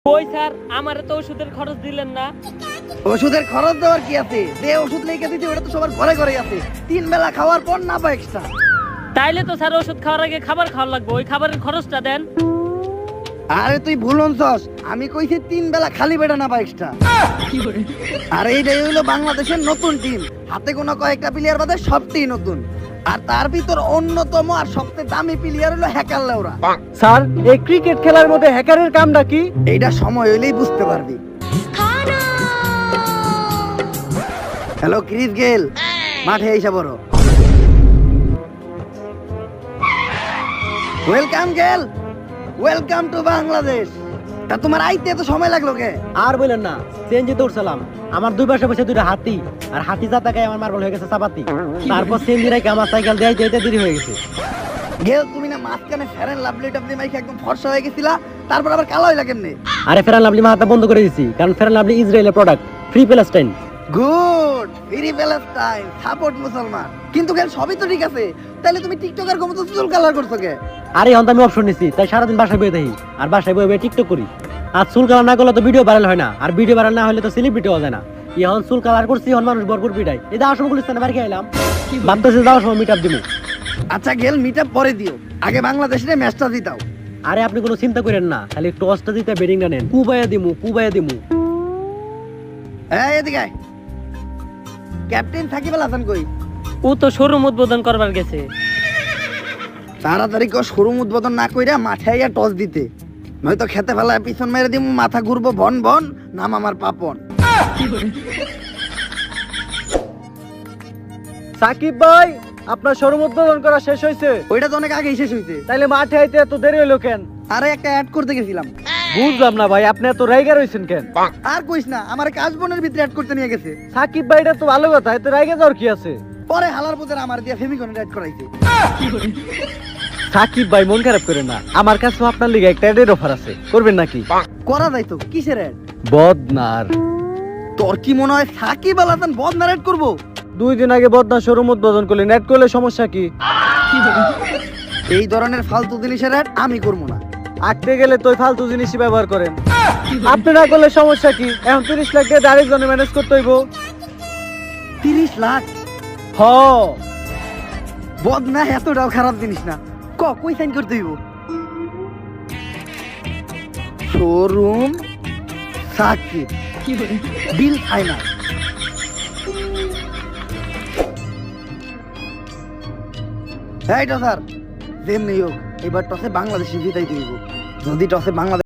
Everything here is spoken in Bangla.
কই স্যার আমারে তো ওষুধের খরচ দিলেন না। ওষুধের খরচ দেওয়ার কি আছে? যে ওষুধ লিখে দিতে ওটা তো সবার ঘরে ঘরে আছে। 3 বেলা খাওয়ার পর না পাই এক্সট্রা। তাইলে তো স্যার ওষুধ খাওয়ার আগে খাবার খাওয়া লাগবে, ওই খাবারের খরচটা দেন। আরে তুই ভুল হনছস, আমি কইছি 3 বেলা খালি পেটে না পাই এক্সট্রা। আর এইটাই হইলো বাংলাদেশের নতুন টিম, হাতে গোনা কয়েকটা প্লেয়ার বাদে সবটাই নতুন। আর তার ভিতর অন্যতম আর সবচেয়ে দামি প্লেয়ার হলো হ্যাকার লেওরা। স্যার এই ক্রিকেট খেলার মধ্যে হ্যাকারের কামটা কি? এইটা সময় হইলেই বুঝতে পারবি। হ্যালো ক্রিস গেল, মাঠে এসে বড়। ওয়েলকাম গেল, ওয়েলকাম টু বাংলাদেশ। তা তোমার আইতে এত সময় লাগলো কে? আর বলেন না, চেঞ্জে দৌড়ছিলাম, আমার দুই পাশে বসে দুইটা হাতি, আর হাতি জাতাকায় আমার মার্বল হয়ে গেছে চাপাতি। তারপর চেঞ্জি রাখে আমার সাইকেল দিয়ে যেতে দেরি হয়ে গেছে। গেল তুমি না মাঝখানে ফেরেন লাভলি টাভলি মাইকে একদম ফর্সা হয়ে গেছিলা, তারপর আবার কালো হইলা কেমনে? আরে ফেরান লাভলি মাথা বন্ধ করে দিছি, কারণ ফেরান লাভলি ইসরায়েলের product, free Palestine. Good, free Palestine, support মুসলমান। কিন্তু গেল সবই তো ঠিক আছে, তাহলে তুমি টিকটকার মতো চুল কালার করছো কে? আরে এখন তো আমি অপশন নিছি, তাই সারাদিন বাসায় বয়ে থাকি, আর বাসায় বয়ে বয়ে টিকটক করি। আর চুল কালার না করলে তো ভিডিও ভাইরাল হয় না, আর ভিডিও ভাইরাল না হলে তো সেলিব্রিটি হওয়া যায় না। এখন চুল কালার করছি, এখন মানুষ ভরপুর পিটাই। এই যাওয়ার সময় গুলিস্তানে বাড়ি এলাম, ভাবতেছি যাওয়ার সময় মিট আপ দিব। আচ্ছা গেল মিটআপ পরে দিও, আগে বাংলাদেশের ম্যাচটা জিতাও। আরে আপনি কোনো চিন্তা করেন না, খালি টসটা দিতে বেডিংটা নেন, কুবাইয়া দিমু কুবাইয়া দিমু। এই এদিকে আয়। ক্যাপ্টেন সাকিব আল হাসান কই? ও তো শোরুম উদ্বোধন করবার গেছে। তাড়াতাড়ি কর, শোরুম উদ্বোধন না কইরা মাঠে আইয়া টস দিতে, নয়তো খেতে ফেলায় পিছন মেরে দিমু, মাথা ঘুরবো বন বন, নাম আমার পাপন। সাকিব ভাই, আপনার শোরুম উদ্বোধন করা শেষ হয়েছে? ওইটা তো অনেক আগেই শেষ হইছে। তাইলে মাঠে আইতে এত দেরি হলো কেন? আরে একটা অ্যাড করতে গেছিলাম। বুঝলাম না ভাই, আপনি এত রাইগা রইছেন কেন? আর কইস না, আমার কাশবনের ভিতরে অ্যাড করতে নিয়ে গেছে। সাকিব ভাই, এটা তো ভালো কথা, এত রাইগা যাওয়ার কি আছে? পরে হালার পুজোর আমার দিয়া ফেমিকন অ্যাড করাইছে। সাকিব ভাই মন খারাপ করে না, আমার কাছে আপনার লিগে একটা অ্যাডের অফার আছে, করবেন নাকি? করা যাইতো, কিসের অ্যাড? বদনার। তোর কি মনে হয় সাকিব আল হাসান বদনার অ্যাড করবো? 2 দিন আগে বদনার শোরুম উদ্বোধন করলেন, অ্যাড করলে সমস্যা কি? এই ধরনের ফালতু জিনিসের অ্যাড আমি করবো না। আঁকতে গেলে তো ফালতু জিনিসই ব্যবহার করেন। আপনি না করলে সমস্যা কি? এখন 30 লাখ দিয়ে ডাইরেক্ট জনে ম্যানেজ করতে হইব। 30 লাখ? হ, বদনা এতটাও খারাপ জিনিস না। কই সাইন করতে হইব? শোরুম সাকিব, বিল ফাইনাল। এইটা স্যার, যেমনি হোক এবার টসে বাংলাদেশে জিতাই দিব। যদি টসে বাংলাদেশ